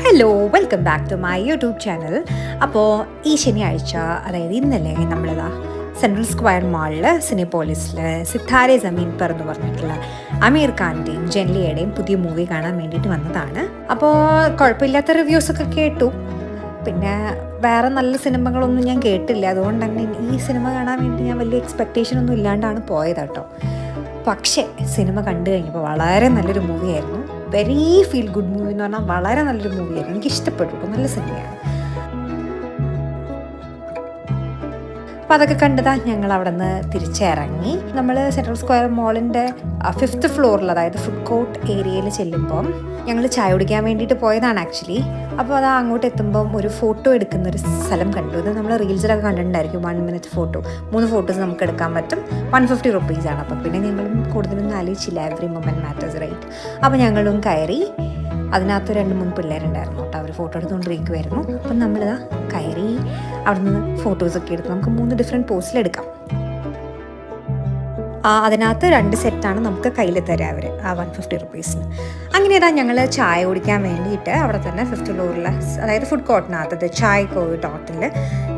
Hello, welcome back to my YouTube channel. അപ്പോൾ ഈ ശനിയാഴ്ച, അതായത് ഇന്നലെ, നമ്മളിതാ സെൻട്രൽ സ്ക്വയർ മാളിൽ സിനിപോളിസിൽ സിത്താരെ ജമീൻ പർ എന്ന് പറഞ്ഞിട്ടുള്ള അമീർ ഖാൻ്റെയും ജെൻലിയുടെയും പുതിയ മൂവി കാണാൻ വേണ്ടിയിട്ട് വന്നതാണ്. അപ്പോൾ കുഴപ്പമില്ലാത്ത റിവ്യൂസൊക്കെ കേട്ടു. പിന്നെ വേറെ നല്ല സിനിമകളൊന്നും ഞാൻ കേട്ടില്ല. അതുകൊണ്ട് തന്നെ ഈ സിനിമ കാണാൻ വേണ്ടി ഞാൻ വലിയ എക്സ്പെക്റ്റേഷൻ ഒന്നും ഇല്ലാണ്ടാണ് പോയത് കേട്ടോ. പക്ഷേ സിനിമ കണ്ടു കഴിഞ്ഞപ്പോൾ വളരെ നല്ലൊരു മൂവിയായിരുന്നു. വെരി ഫീൽ ഗുഡ് മൂവി എന്ന് പറഞ്ഞാൽ വളരെ നല്ലൊരു മൂവിയായിരുന്നു. എനിക്ക് ഇഷ്ടപ്പെട്ടു. നല്ല സിനിമയാണ്. അപ്പോൾ അതൊക്കെ കണ്ടതാ ഞങ്ങൾ അവിടെ നിന്ന് തിരിച്ചിറങ്ങി. നമ്മൾ സെൻട്രൽ സ്ക്വയർ മോളിൻ്റെ 5th ഫ്ലോറിൽ, അതായത് ഫുഡ് കോർട്ട് ഏരിയയിൽ ചെല്ലുമ്പം ഞങ്ങൾ ചായ കുടിക്കാൻ വേണ്ടിയിട്ട് പോയതാണ് ആക്ച്വലി. അപ്പോൾ അത് അങ്ങോട്ട് എത്തുമ്പം ഒരു ഫോട്ടോ എടുക്കുന്നൊരു സ്ഥലം കണ്ടു. ഇത് നമ്മൾ റീൽസിലൊക്കെ കണ്ടിട്ടുണ്ടായിരിക്കും. 1 minute ഫോട്ടോ, 3 ഫോട്ടോസ് നമുക്ക് എടുക്കാൻ പറ്റും. 150 rupees. അപ്പം പിന്നെ ഞങ്ങളും കൂടുതലൊന്നും ആലോചിച്ചില്ല. Every moment matters, right? അപ്പോൾ ഞങ്ങളും കയറി. അതിനകത്ത് 2-3 പിള്ളേരുണ്ടായിരുന്നു കേട്ടോ. അവർ ഫോട്ടോ എടുത്തുകൊണ്ടിരിക്കുമായിരുന്നു. അപ്പം നമ്മളിതാ കയറി അവിടെ നിന്ന് ഫോട്ടോസൊക്കെ എടുത്ത് നമുക്ക് 3 ഡിഫറെൻറ്റ് പോസിലെടുക്കാം. അതിനകത്ത് 2 സെറ്റാണ് നമുക്ക് കയ്യിൽ തരാം അവർ, ആ 150 rupees. അങ്ങനെ ഇതാ ഞങ്ങൾ ചായ കുടിക്കാൻ വേണ്ടിയിട്ട് അവിടെ തന്നെ 5th ഫ്ലോറിൽ, അതായത് ഫുഡ് കോർട്ടിനകത്തത് ചായ ടോട്ടിൽ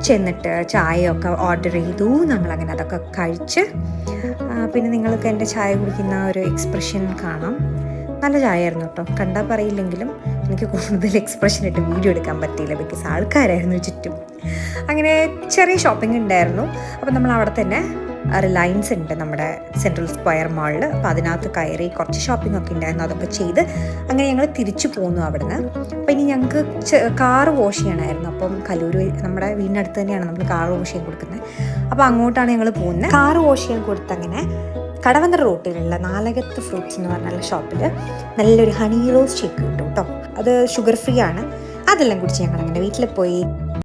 ചെന്നിട്ട് ചായയൊക്കെ ഓർഡർ ചെയ്തു. ഞങ്ങളങ്ങനെ അതൊക്കെ കഴിച്ച്, പിന്നെ നിങ്ങൾക്ക് എൻ്റെ ചായ കുടിക്കുന്ന ഒരു എക്സ്പ്രഷൻ കാണാം. നല്ല ചായ ആയിരുന്നു കേട്ടോ. കണ്ടാൽ പറയില്ലെങ്കിലും എനിക്ക് കൂടുതൽ എക്സ്പ്രഷൻ ഇട്ട് വീഡിയോ എടുക്കാൻ പറ്റിയില്ല, ബിക്കോസ് ആൾക്കാരായിരുന്നു ചുറ്റും. അങ്ങനെ ചെറിയ ഷോപ്പിംഗ് ഉണ്ടായിരുന്നു. അപ്പോൾ നമ്മൾ അവിടെ തന്നെ റിലയൻസ് ഉണ്ട് നമ്മുടെ സെൻട്രൽ സ്ക്വയർ മാളിൽ. അപ്പോൾ അതിനകത്ത് കയറി കുറച്ച് ഷോപ്പിംഗ് ഒക്കെ ഉണ്ടായിരുന്നു. അതൊക്കെ ചെയ്ത് അങ്ങനെ ഞങ്ങൾ തിരിച്ചു പോന്നു അവിടുന്ന്. അപ്പോൾ ഇനി ഞങ്ങൾക്ക് കാറ് വാഷ് ചെയ്യണമായിരുന്നു. അപ്പം കലൂർ നമ്മുടെ വീടിനടുത്ത് തന്നെയാണ് നമ്മൾ കാറ് വാഷ് ചെയ്യാൻ കൊടുക്കുന്നത്. അപ്പോൾ അങ്ങോട്ടാണ് ഞങ്ങൾ പോകുന്നത്. കാറ് വാഷ് ചെയ്യാൻ കൊടുത്തങ്ങനെ കടവന്തറ റോട്ടിലുള്ള നാലകത്ത് ഫ്രൂട്ട്സ് എന്ന് പറഞ്ഞുള്ള ഷോപ്പിൽ നല്ലൊരു ഹണി റോസ് ഷേക്ക് കിട്ടും കേട്ടോ. അത് ഷുഗർ ഫ്രീ ആണ്. അതെല്ലാം കുടിച്ച് ഞങ്ങൾ അങ്ങനെ വീട്ടിൽ പോയി.